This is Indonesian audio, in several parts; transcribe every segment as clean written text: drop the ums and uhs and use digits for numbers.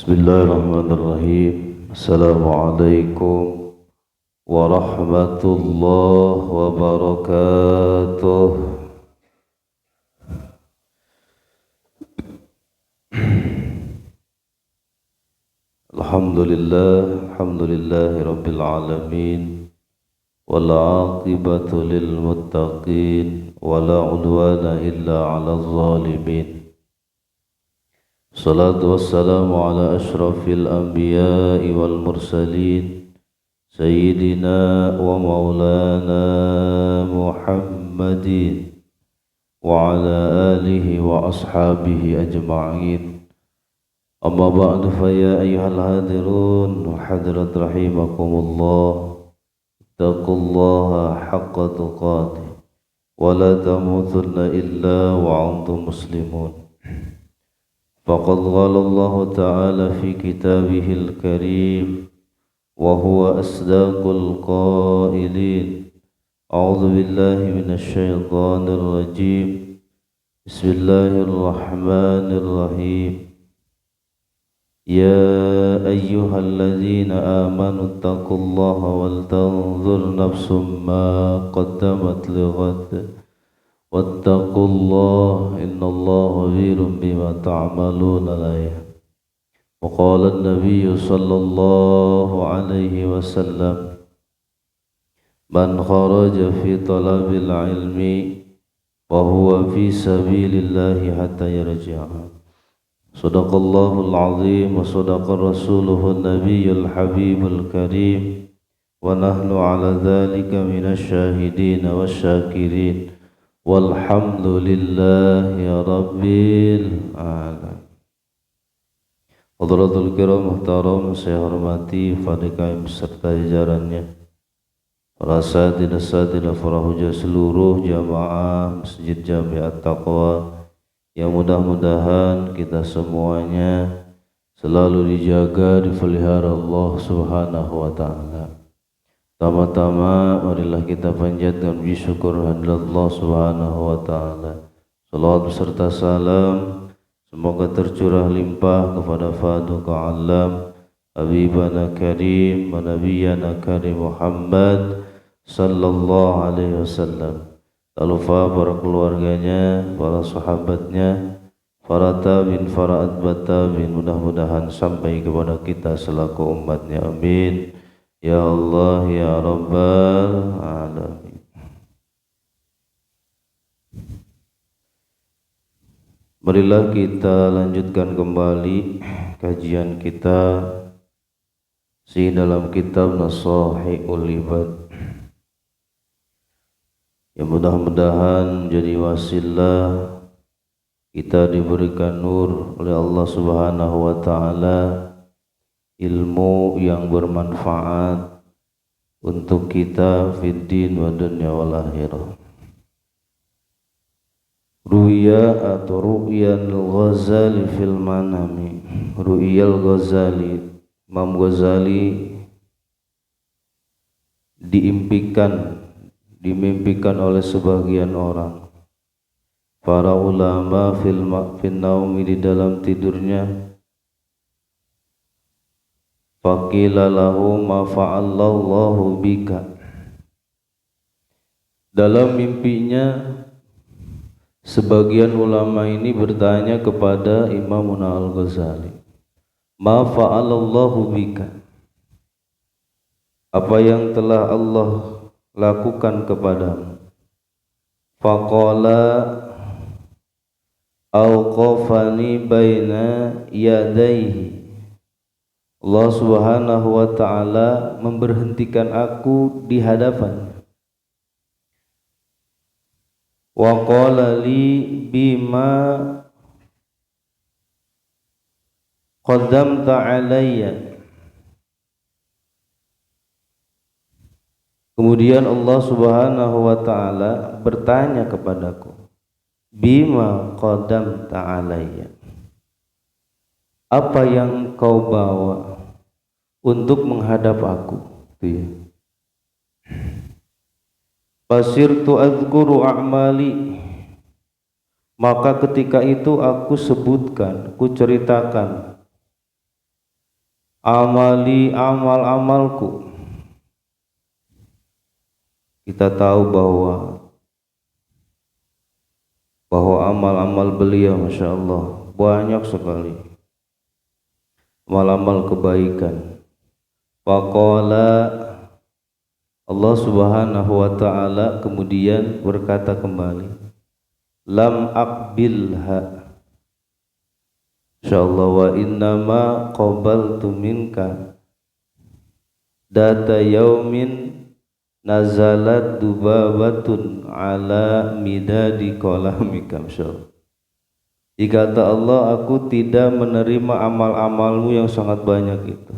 Bismillahirrahmanirrahim. Assalamualaikum warahmatullahi wabarakatuh. Alhamdulillahi rabbil alamin. Wal aqibatu lil muttaqin wala udwana illa 'alal zalimin. Salatu wassalamu ala ashrafil anbiya'i wal mursalin Sayyidina wa maulana Muhammadin wa ala alihi wa ashabihi ajma'in. Amma ba'du fa ya ayyuhal hadirun hadirat rahimakumullah, ittaqullaha haqqa tuqatih wa la tamutunna illa wa antum muslimun. فقد قال الله تعالى في كتابه الكريم وهو أصدق القائلين أعوذ بالله من الشيطان الرجيم بسم الله الرحمن الرحيم يا أيها الذين آمنوا اتقوا الله ولتنظر نفس ما قدمت لغد واتقوا الله إن الله خبير بما تعملون. وقال النبي صلى الله عليه وسلم من خرج في طلب العلم وهو في سبيل الله حتى يرجع. صدق الله العظيم وصدق رسوله النبي الحبيب الكريم ونحن على ذلك من الشاهدين والشاكرين walhamdulillahi rabbil alamin. Hadratul kiram muhtaram, saya hormati fadikaim beserta jajarannya, para asatidah para hujah seluruh jamaah Masjid Jami' At-Taqwa, yang mudah-mudahan kita semuanya selalu dijaga, dipelihara Allah Subhanahu wa taala. Tama-tama marilah kita panjatkan puji syukur kehadirat Allah Subhanahu wa taala. Salawat beserta salam semoga tercurah limpah kepada Faduqa Alam Habibana Karim wa Nabiyana Karim Muhammad sallallahu alaihi wasallam. Tak lupa para keluarganya, para sahabatnya, para tabi'in, para atba' tabi'in, mudah-mudahan sampai kepada kita selaku umatnya. Amin. Ya Allah ya Rabbal Alamin. Marilah kita lanjutkan kembali kajian kita dalam kitab Nasahihul Ibad, yang mudah-mudahan menjadi wasilah kita diberikan nur oleh Allah Subhanahu wa taala, ilmu yang bermanfaat untuk kita fid din wa dunya wal akhirah. Ru'ya atau Ru'yan al-Ghazali fil manami. Ru'yal Ghazali, Imam Ghazali dimimpikan oleh sebagian orang, para ulama fil naumi, di dalam tidurnya. Faqila lahu ma fa'allallahu bika. Dalam mimpinya sebagian ulama ini bertanya kepada Imam Al-Ghazali, ma fa'alallahu bika, apa yang telah Allah lakukan kepadamu? Faqala awqafani baina yadayhi, Allah Subhanahu wa taala memberhentikan aku di hadapannya. Wa qala li bima qaddamta alayya. Kemudian Allah Subhanahu wa taala bertanya kepadaku, bima qaddamta alayya, apa yang kau bawa untuk menghadap aku? Fasirtu adzkuru a'mali, maka ketika itu aku sebutkan, ku ceritakan amali amal-amalku. Kita tahu bahwa amal-amal beliau Masya Allah banyak sekali, amal-amal kebaikan. Faqala, Allah Subhanahu wa ta'ala kemudian berkata kembali, lam aqbilha, insyaallah, wa innama qabaltu minka data yaumin nazalat dubabatun ala midadi qalamika. Dikata Allah, aku tidak menerima amal-amalmu yang sangat banyak itu,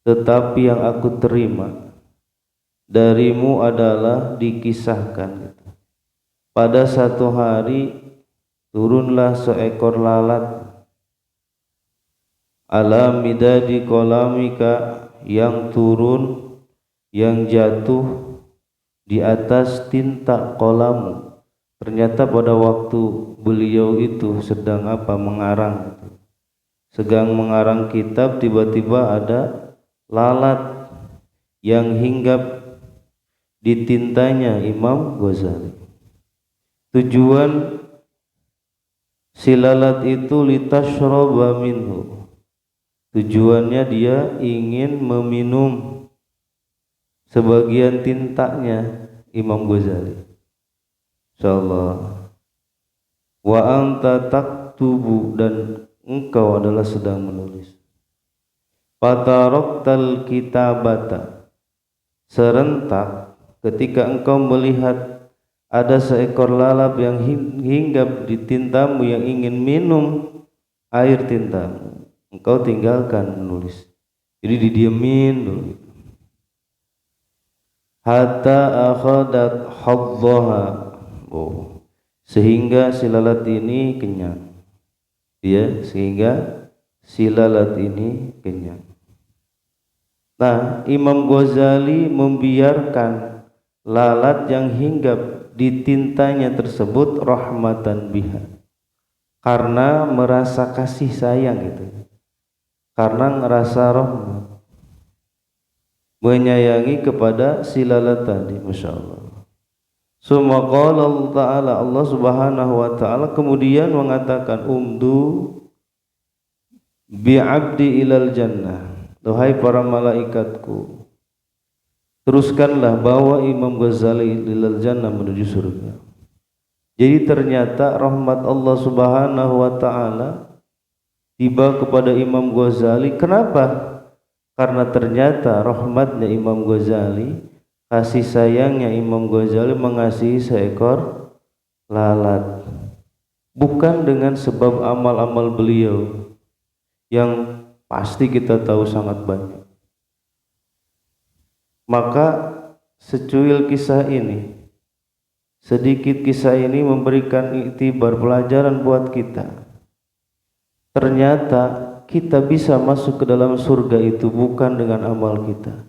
tetapi yang aku terima darimu adalah dikisahkan pada satu hari turunlah seekor lalat ala midadi qalamika, yang turun, yang jatuh di atas tinta kolamu. Ternyata pada waktu beliau itu sedang mengarang, sedang mengarang kitab, tiba-tiba ada lalat yang hinggap di tintanya Imam Ghazali. Tujuan si lalat itu litashroba minhu, tujuannya dia ingin meminum sebagian tintanya Imam Ghazali. Insyaallah. Wa anta taktubu, dan engkau adalah sedang menulis. Fataraktal kitabata, serentak ketika engkau melihat ada seekor lalat yang hinggap di tintamu, yang ingin minum air tintamu, engkau tinggalkan menulis. Jadi didiemin dulu. Hatta akhadat hadzaha, sehingga si lalat ini kenyang. Sehingga si lalat ini kenyang. Nah, Imam Ghazali membiarkan lalat yang hinggap di tintanya tersebut rahmatan biha, karena merasa kasih sayang karena ngerasa rahmat, menyayangi kepada si lalat tadi. Masya Allah. Summa qala Allah Ta'ala, Allah Subhanahu wa Ta'ala kemudian mengatakan, umdu bi'abdi ilal jannah, duhai para malaikatku, teruskanlah bawa Imam Ghazali ilal jannah, menuju surga. Jadi ternyata rahmat Allah Subhanahu wa Ta'ala tiba kepada Imam Ghazali. Kenapa? Karena ternyata rahmatnya Imam Ghazali, kasih sayangnya Imam Ghazali mengasihi seekor lalat, bukan dengan sebab amal-amal beliau yang pasti kita tahu sangat banyak. Maka secuil kisah ini, sedikit kisah ini memberikan iktibar, pelajaran buat kita. Ternyata kita bisa masuk ke dalam surga itu bukan dengan amal kita,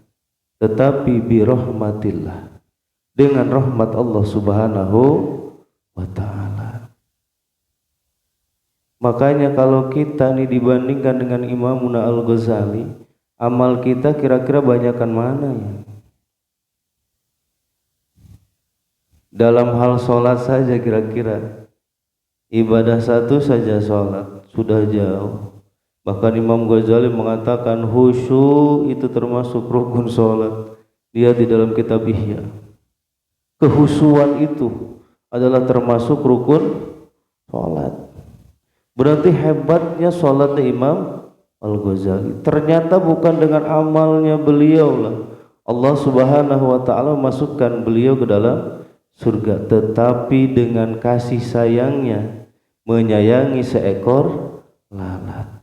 tetapi bi rahmatillah, dengan rahmat Allah Subhanahu wa Ta'ala. Makanya kalau kita nih dibandingkan dengan Imamuna Al-Ghazali, amal kita kira-kira banyakan mana ya? Dalam hal sholat saja kira-kira ibadah satu saja sholat sudah jauh. Bahkan Imam Ghazali mengatakan khusyuk itu termasuk rukun sholat. Dia di dalam kitab Ihya, kehusuan itu adalah termasuk rukun sholat. Berarti hebatnya sholatnya Imam Al-Ghazali. Ternyata bukan dengan amalnya beliau lah Allah Subhanahu wa Ta'ala masukkan beliau ke dalam surga, tetapi dengan kasih sayangnya menyayangi seekor lalat.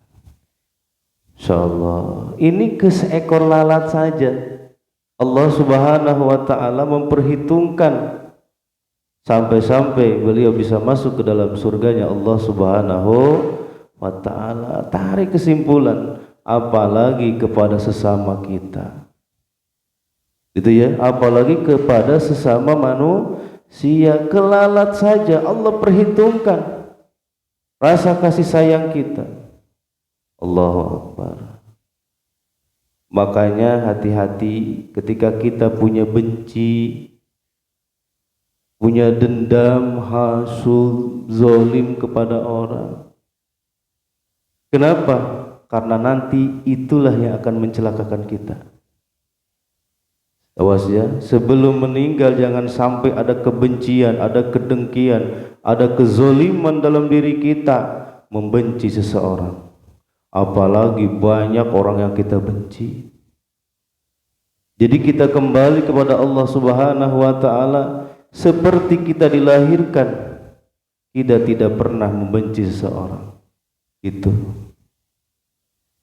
Insyaallah, ini ke seekor lalat saja Allah Subhanahu wa Ta'ala memperhitungkan sampai-sampai beliau bisa masuk ke dalam surganya Allah Subhanahu wa Ta'ala. Tarik kesimpulan, apalagi kepada sesama kita, gitu ya, apalagi kepada sesama manusia. Ke lalat saja Allah perhitungkan rasa kasih sayang kita. Allahu Akbar. Makanya hati-hati ketika kita punya benci, punya dendam, hasud, zalim kepada orang. Kenapa? Karena nanti itulah yang akan mencelakakan kita. Awas ya, sebelum meninggal jangan sampai ada kebencian, ada kedengkian, ada kezaliman dalam diri kita, membenci seseorang. Apalagi banyak orang yang kita benci. Jadi kita kembali kepada Allah Subhanahu wa taala seperti kita dilahirkan, kita tidak pernah membenci seseorang. Itu.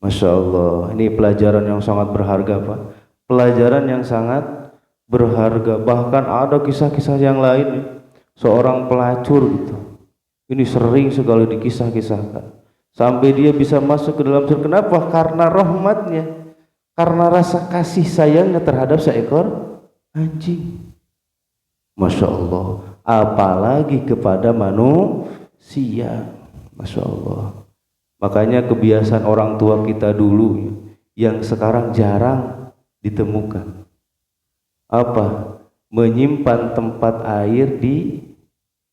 Masya Allah, ini pelajaran yang sangat berharga, Pak. Pelajaran yang sangat berharga. Bahkan ada kisah-kisah yang lain, seorang pelacur gitu. Ini sering sekali dikisah-kisahkan. Sampai dia bisa masuk ke dalam surga. Kenapa? Karena rahmatnya, karena rasa kasih sayangnya terhadap seekor anjing. Masya Allah. Apalagi kepada manusia. Masya Allah. Makanya kebiasaan orang tua kita dulu yang sekarang jarang ditemukan. Apa? Menyimpan tempat air di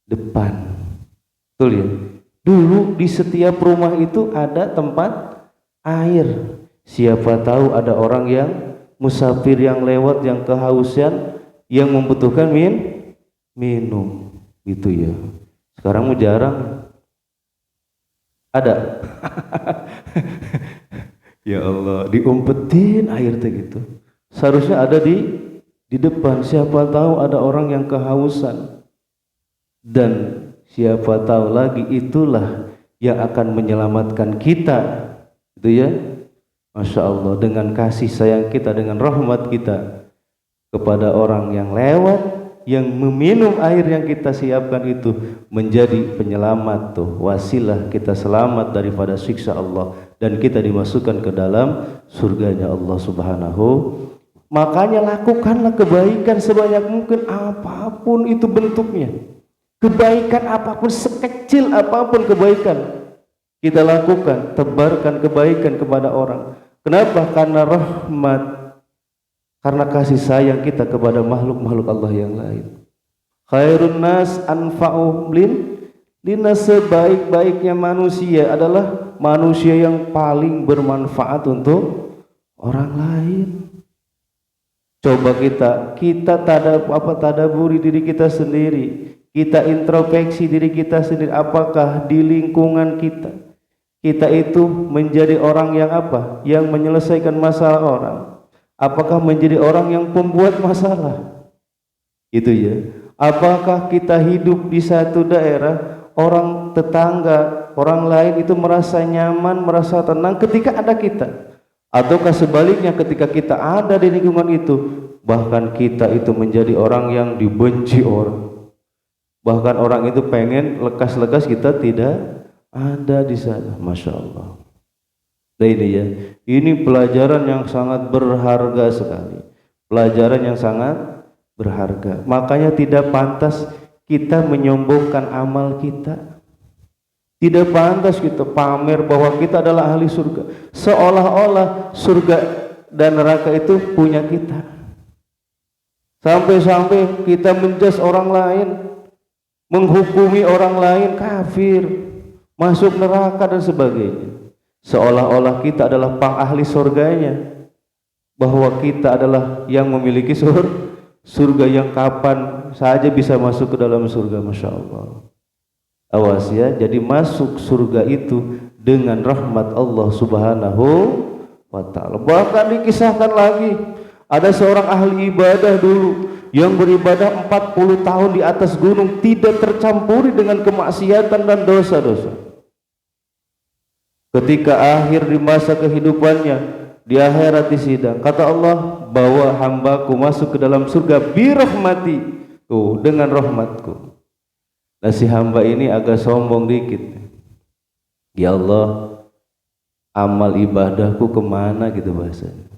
depan. Betul ya? Dulu di setiap rumah itu ada tempat air. Siapa tahu ada orang yang musafir yang lewat, yang kehausan, yang membutuhkan minum. Gitu ya. Sekarang jarang. Ada. Ya Allah, diumpetin air teh gitu. Seharusnya ada di depan. Siapa tahu ada orang yang kehausan. Dan siapa tahu lagi itulah yang akan menyelamatkan kita, itu ya. Masya Allah, dengan kasih sayang kita, dengan rahmat kita kepada orang yang lewat, yang meminum air yang kita siapkan itu menjadi penyelamat tuh, wasilah kita selamat daripada siksa Allah dan kita dimasukkan ke dalam surganya Allah Subhanahu. Makanya lakukanlah kebaikan sebanyak mungkin, apapun itu bentuknya. Kebaikan apapun, sekecil apapun kebaikan kita lakukan, tebarkan kebaikan kepada orang. Kenapa? Karena rahmat, karena kasih sayang kita kepada makhluk-makhluk Allah yang lain. Khairun nas anfa'uhum linas, sebaik-baiknya manusia adalah manusia yang paling bermanfaat untuk orang lain. Coba kita tadaburi diri kita sendiri. Kita introspeksi diri kita sendiri, apakah di lingkungan kita itu menjadi orang yang apa? Yang menyelesaikan masalah orang? Apakah menjadi orang yang pembuat masalah? Itu ya. Apakah kita hidup di satu daerah, orang tetangga, orang lain itu merasa nyaman, merasa tenang ketika ada kita? Ataukah sebaliknya ketika kita ada di lingkungan itu, bahkan kita itu menjadi orang yang dibenci orang? Bahkan orang itu pengen lekas-lekas kita tidak ada di sana. Masya Allah. Nah ini ya, ini pelajaran yang sangat berharga sekali. Pelajaran yang sangat berharga. Makanya tidak pantas kita menyombongkan amal kita. Tidak pantas kita pamer bahwa kita adalah ahli surga. Seolah-olah surga dan neraka itu punya kita. Sampai-sampai kita menjudge orang lain, menghukumi orang lain kafir, masuk neraka dan sebagainya. Seolah-olah kita adalah ahli surganya, bahwa kita adalah yang memiliki surga yang kapan saja bisa masuk ke dalam surga. Masya Allah. Awas ya, jadi masuk surga itu dengan rahmat Allah Subhanahu wa ta'ala. Bahkan dikisahkan lagi, ada seorang ahli ibadah dulu yang beribadah 40 tahun di atas gunung, tidak tercampuri dengan kemaksiatan dan dosa-dosa. Ketika akhir di masa kehidupannya, di akhirat di sidang, kata Allah, bawa hambaku masuk ke dalam surga birahmati, tuh dengan rahmatku. Nah si hamba ini agak sombong dikit. Ya Allah, amal ibadahku kemana gitu bahasanya.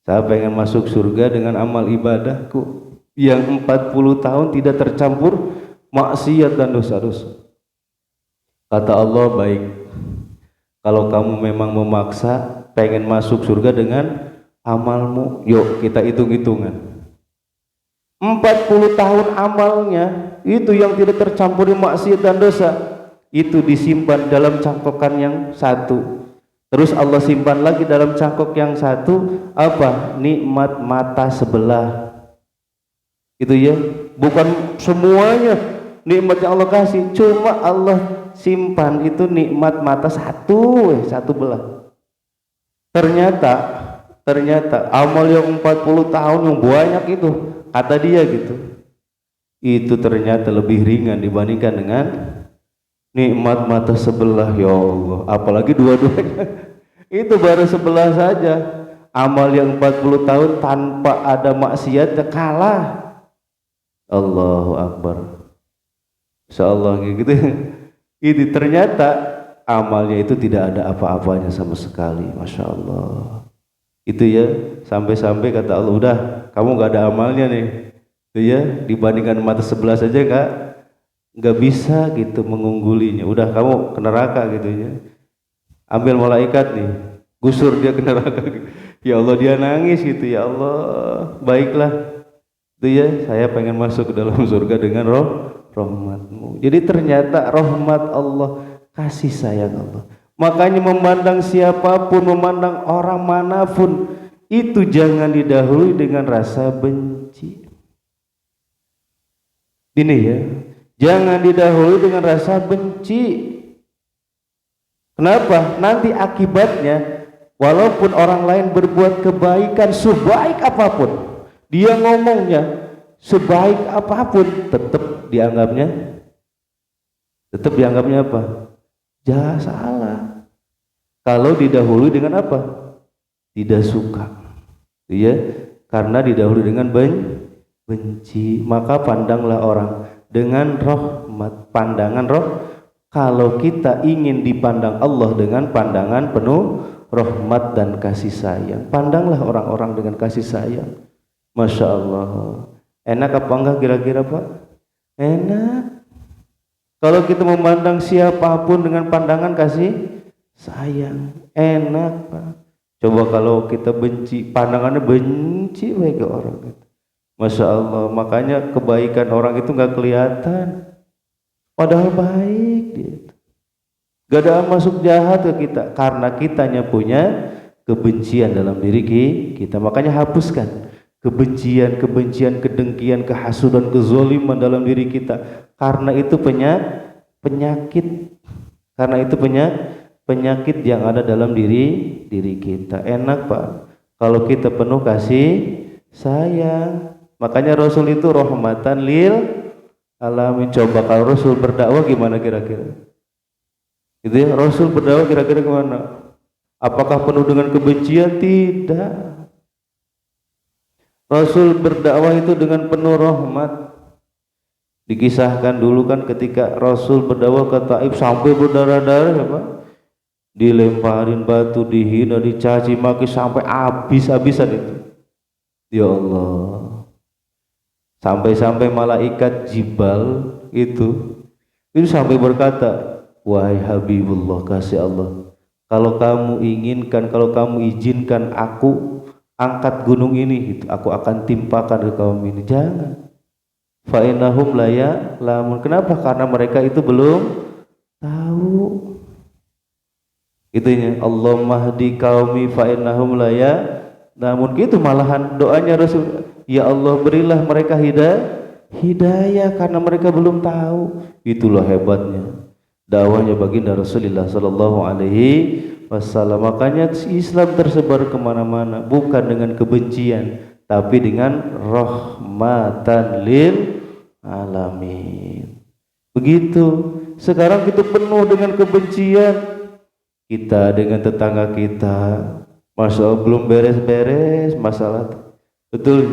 Saya pengen masuk surga dengan amal ibadahku yang 40 tahun tidak tercampur maksiat dan dosa-dosa. Kata Allah, baik, kalau kamu memang memaksa pengen masuk surga dengan amalmu, yuk kita hitung-hitungan. 40 tahun amalnya itu yang tidak tercampuri maksiat dan dosa, itu disimpan dalam cangkokan yang satu. Terus Allah simpan lagi dalam cangkok yang satu apa? Nikmat mata sebelah. Itu ya, bukan semuanya nikmat yang Allah kasih, cuma Allah simpan itu nikmat mata satu belah. Ternyata amal yang 40 tahun yang banyak itu, kata dia gitu, itu ternyata lebih ringan dibandingkan dengan nikmat mata sebelah. Ya Allah, apalagi dua-duanya. Itu baru sebelah saja. Amal yang 40 tahun tanpa ada maksiat kalah. Allahu Akbar. Insyaallah gitu. Itu ternyata amalnya itu tidak ada apa-apanya sama sekali. Masya Allah. Itu ya, sampai-sampai kata Allah, udah kamu gak ada amalnya nih. Itu ya, dibandingkan mata sebelah saja nggak bisa gitu mengunggulinya. Udah kamu ke neraka gitu ya. Ambil malaikat nih, gusur dia ke neraka. Ya Allah, dia nangis gitu. Ya Allah, baiklah. Itu ya, saya pengen masuk ke dalam surga dengan rahmatmu. Jadi ternyata rahmat Allah, kasih sayang Allah. Makanya memandang siapapun, memandang orang manapun, itu jangan didahului dengan rasa benci. Ini ya, jangan didahului dengan rasa benci. Kenapa? Nanti akibatnya, walaupun orang lain berbuat kebaikan sebaik apapun, dia ngomongnya sebaik apapun, tetap dianggapnya apa? Jangan salah. Kalau didahului dengan apa? Tidak suka. Ya, karena didahului dengan benci, maka pandanglah orang dengan rahmat, pandangan roh. Kalau kita ingin dipandang Allah dengan pandangan penuh rahmat dan kasih sayang, pandanglah orang-orang dengan kasih sayang. Masya Allah. Enak apa enggak kira-kira Pak? Enak. Kalau kita memandang siapapun dengan pandangan kasih sayang, enak Pak. Coba kalau kita benci, pandangannya benci baik ke orang itu. Masya Allah. Makanya kebaikan orang itu nggak kelihatan, padahal baik dia. Gak ada masuk jahat ke kita, karena kitanya punya kebencian dalam diri kita. Makanya hapuskan kebencian, kedengkian, kehasudan, kezaliman dalam diri kita. Karena itu penyakit. Karena itu penyakit yang ada dalam diri kita. Enak Pak kalau kita penuh kasih sayang. Makanya Rasul itu rahmatan lil alamin. Coba kalau Rasul berdakwah gimana kira-kira? Gitu ya, Rasul berdakwah kira-kira gimana? Apakah penuh dengan kebencian? Tidak. Rasul berdakwah itu dengan penuh rahmat. Dikisahkan dulu kan ketika Rasul berdakwah ke Taif sampai berdarah-darah ya Pak. Dilemparin batu, dihina, dicaci maki sampai habis-habisan itu. Ya Allah. Sampai-sampai malaikat Jibal itu sampai berkata, wahai Habibullah, kasih Allah, kalau kamu inginkan, kalau kamu izinkan aku angkat gunung ini, aku akan timpakan ke kaum ini. Jangan. Fa innahum la ya'lamun. Kenapa? Karena mereka itu belum tahu. Itunya, Allahumma hdi qaumi fa innahum la ya'lamun. Gitu malahan doanya Rasul. Ya Allah, berilah mereka hidayah karena mereka belum tahu. Itulah hebatnya dakwahnya baginda Rasulullah sallallahu alaihi wasallam. Makanya Islam tersebar kemana-mana, bukan dengan kebencian, tapi dengan rahmatan lil alamin. Begitu. Sekarang kita penuh dengan kebencian, kita dengan tetangga kita, Masya Allah, belum beres-beres masalah. Betul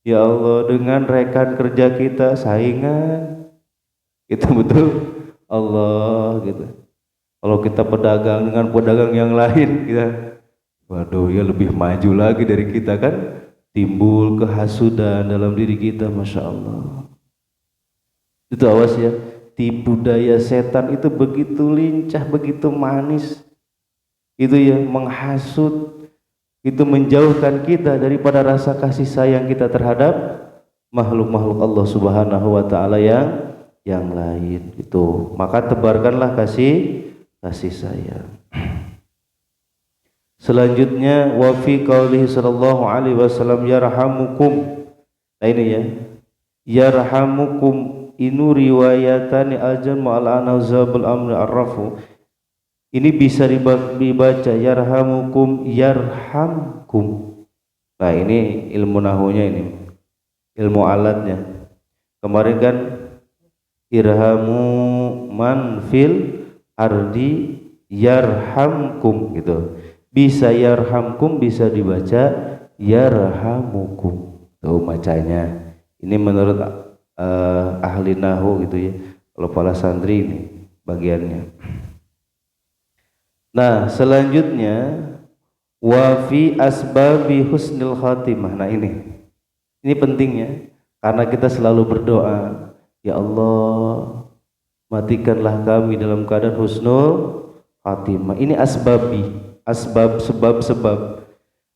ya Allah, dengan rekan kerja kita saingan, itu betul Allah gitu. Kalau kita pedagang dengan pedagang yang lain, kita waduh ya lebih maju lagi dari kita kan, timbul kehasudan dalam diri kita. Masya Allah. Itu awas ya, tipu daya setan itu begitu lincah, begitu manis. Itu ya, menghasut, itu menjauhkan kita daripada rasa kasih sayang kita terhadap makhluk-makhluk Allah Subhanahu wa taala yang lain itu. Maka tebarkanlah kasih sayang. Selanjutnya wa fi qaulihi sallallahu alaihi wasallam yarhamukum. Nah ini ya. Yarhamukum inu riwayatani al-jamu al-anazabul amri arrafu. Ini bisa dibaca yarhamukum yarhamkum. Nah ini ilmu nahunya, ini ilmu alatnya. Kemarin kan irhamu man fil ardi yarhamkum gitu. Bisa yarhamkum, bisa dibaca yarhamukum. Tuh bacanya. Ini menurut ahli nahu gitu ya. Kalau para santri ini bagiannya. Nah, selanjutnya wa fi asbabi husnil khatimah. Nah, ini pentingnya karena kita selalu berdoa, ya Allah, matikanlah kami dalam keadaan husnul khatimah. Ini sebab.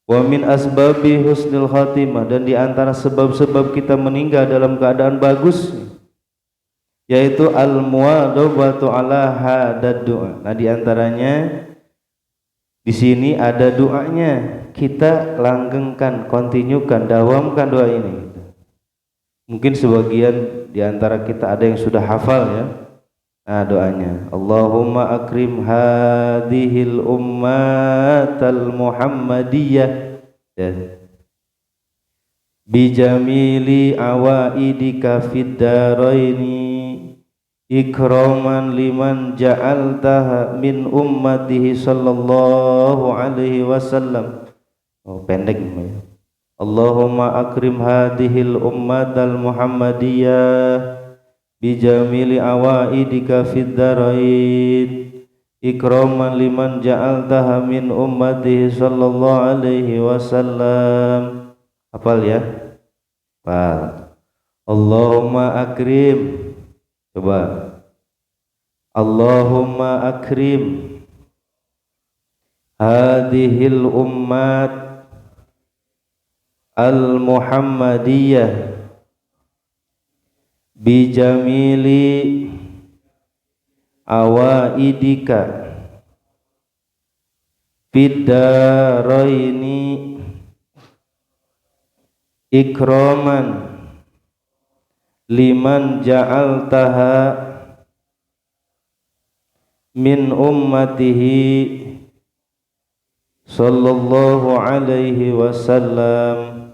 Wa min asbabi husnil khatimah, dan di antara sebab-sebab kita meninggal dalam keadaan bagus yaitu al-muwadhabatu ala hadad doa. Nah, di antaranya di sini ada doanya, kita langgengkan, kontinyukan, dawamkan doa ini. Mungkin sebagian di antara kita ada yang sudah hafal ya. Nah, doanya Allahumma akrim hadhil ummatal muhammadiyah bijamili awaidika fid daraini ikraman liman ja'altaha min ummatihi sallallahu alaihi wasallam. Oh, pendek ya. Allahumma akrim hadhil ummatal muhammadiyah bijamili awaidika fid darain ikraman liman ja'altaha min ummatihi sallallahu alaihi wasallam. Hafal ya? Hafal. Allahumma akrim. Coba. Allahumma akrim hadhil ummat al-muhammadiyah bijamili awaidika fid daraini ikraman liman ja'altaha min ummatihi sallallahu alaihi wasallam.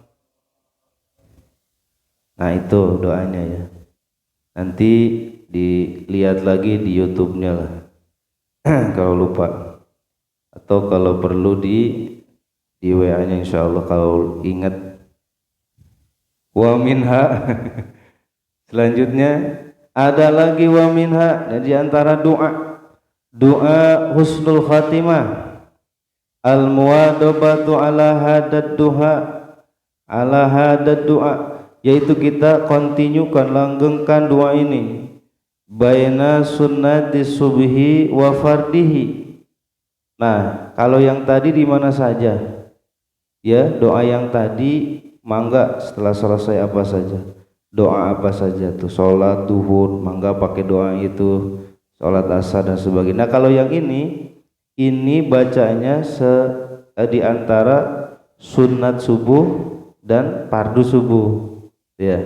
Nah, itu doanya ya. Nanti dilihat lagi di YouTube-nya lah. Kalau lupa, atau kalau perlu di WA-nya insyaallah kalau ingat. Wa minha selanjutnya ada lagi wa minha, di antara doa husnul khatimah al-muwadhabatu ala hadad doa, yaitu kita kontinyukan, langgengkan doa ini baina sunnati subhi wa fardihi. Nah, kalau yang tadi di mana saja ya, doa yang tadi mangga setelah selesai apa saja, doa apa saja tuh, sholat duhur mangga pakai doa itu, sholat asar dan sebagainya. Nah, kalau yang ini bacanya di antara sunat subuh dan fardu subuh ya.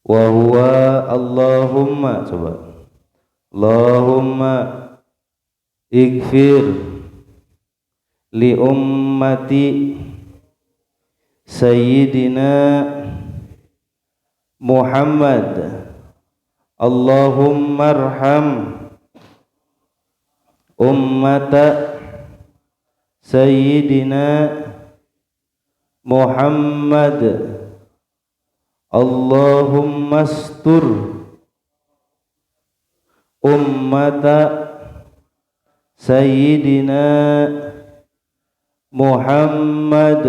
Wa huwa Allahumma, coba Allahumma ighfir li ummati Sayyidina Muhammad, Allahumma arham ummata Sayyidina Muhammad, Allahumma astur ummata Sayyidina Muhammad,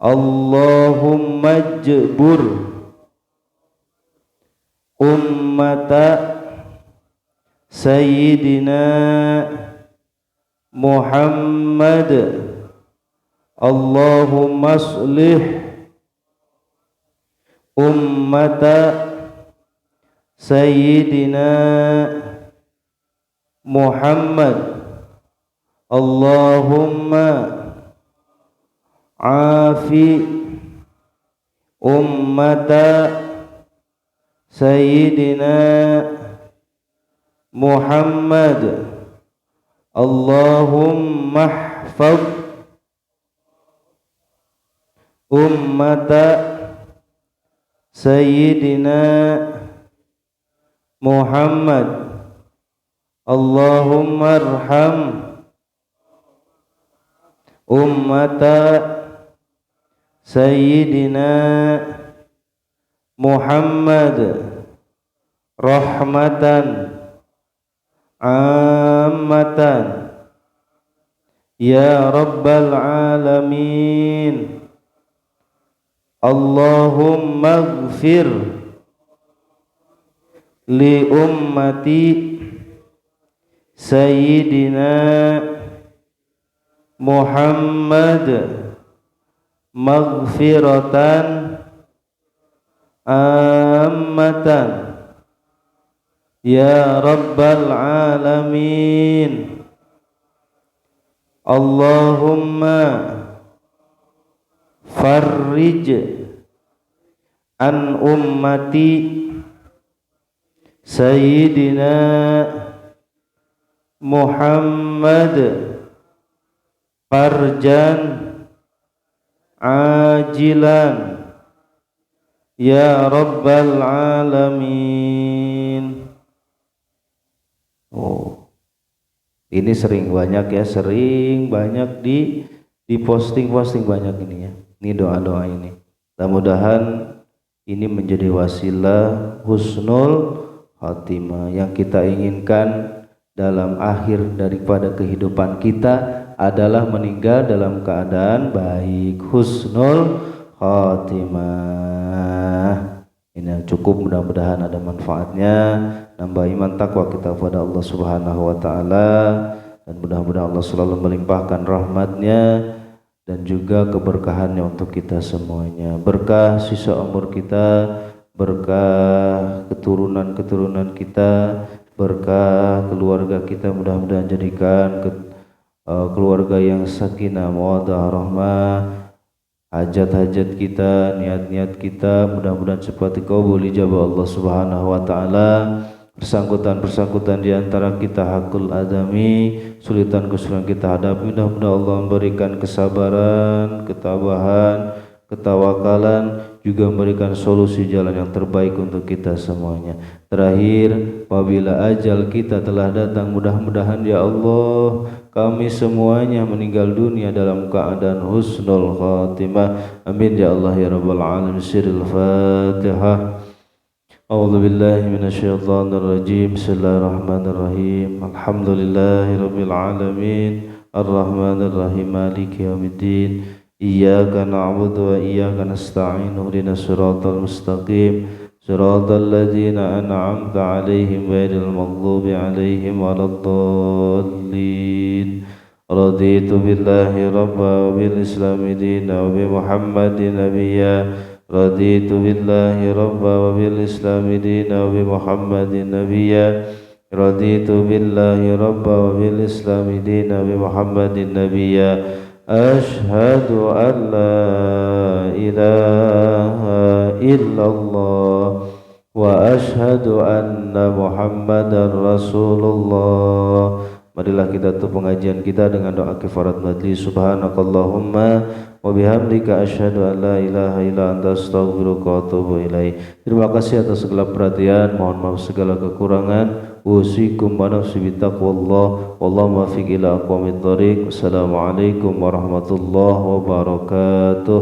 Allahumma jbur ummata Sayyidina Muhammad. Allahumma aslih ummata Sayyidina Muhammad. Allahumma afi ummata Sayyidina Muhammad. Allahumma ihfaz ummata Sayyidina Muhammad. Allahumma arham ummata Sayyidina Muhammad rahmatan ammatan ya rabbal alamin. Allahumma ighfir li ummati Sayyidina Muhammad maghfiratan ammatan ya rabbal alamin. Allahumma farrij an ummati Sayyidina Muhammad farjan ajilan ya rabbal alamin. Oh, ini sering banyak ya, sering banyak di posting banyak ini ya. Ini doa-doa ini. Mudah-mudahan ini menjadi wasilah husnul khatimah. Yang kita inginkan dalam akhir daripada kehidupan kita adalah meninggal dalam keadaan baik, husnul khatimah. Ini yang cukup, mudah-mudahan ada manfaatnya, nambah iman takwa kita kepada Allah Subhanahu wa taala, dan mudah-mudahan Allah selalu melimpahkan rahmatnya dan juga keberkahannya untuk kita semuanya. Berkah sisa umur kita, berkah keturunan-keturunan kita, berkah keluarga kita, mudah-mudahan jadikan keluarga yang sakinah mawaddah rahmah. Hajat-hajat kita, niat-niat kita mudah-mudahan cepat dikabul ijabah Allah Subhanahu wa taala. Persangkutan-persangkutan di antara kita hakul adami, kesulitan kita hadapi, mudah-mudahan Allah memberikan kesabaran, ketabahan, ketawakalan, juga memberikan solusi jalan yang terbaik untuk kita semuanya. Terakhir, apabila ajal kita telah datang, mudah-mudahan ya Allah kami semuanya meninggal dunia dalam keadaan husnul khatimah. Amin ya Allah ya rabbal alamin. Sirrul Fatihah. A'udzu billahi minasyaitonir rajim. Bismillahirrahmanirrahim. Alhamdulillahirabbil alamin. Arrahmanir rahim. Maliki yaumiddin. Iyyaka na'budu wa iyyaka nasta'in. Ihdinas siratal mustaqim. Siratal ladzina an'amta 'alaihim ghairil maghdubi 'alaihim waladdallin. Raditu billahi rabba wa bil islami dina wa bi Muhammadin nabiyya. Raditu billahi rabba wa bil islami dina wa bi Muhammadin nabiyya. Raditu billahi rabba wa bil islami dina wa bi Muhammadin nabiyya. Ashhadu an la ilaha illallah wa ashhadu anna Muhammadar Rasulullah. Marilah kita tutup pengajian kita dengan doa kifarat majlis. Subhanakallahumma wa bihamdika asyhadu an la ilaha illa anta astaghfiruka wa atubu ilaik. Terima kasih atas segala perhatian, mohon maaf segala kekurangan. Usikum wa nafsi bittaqwallah. Wallahu muwaffiq ila aqwamit thoriq. Wassalamualaikum warahmatullahi wabarakatuh.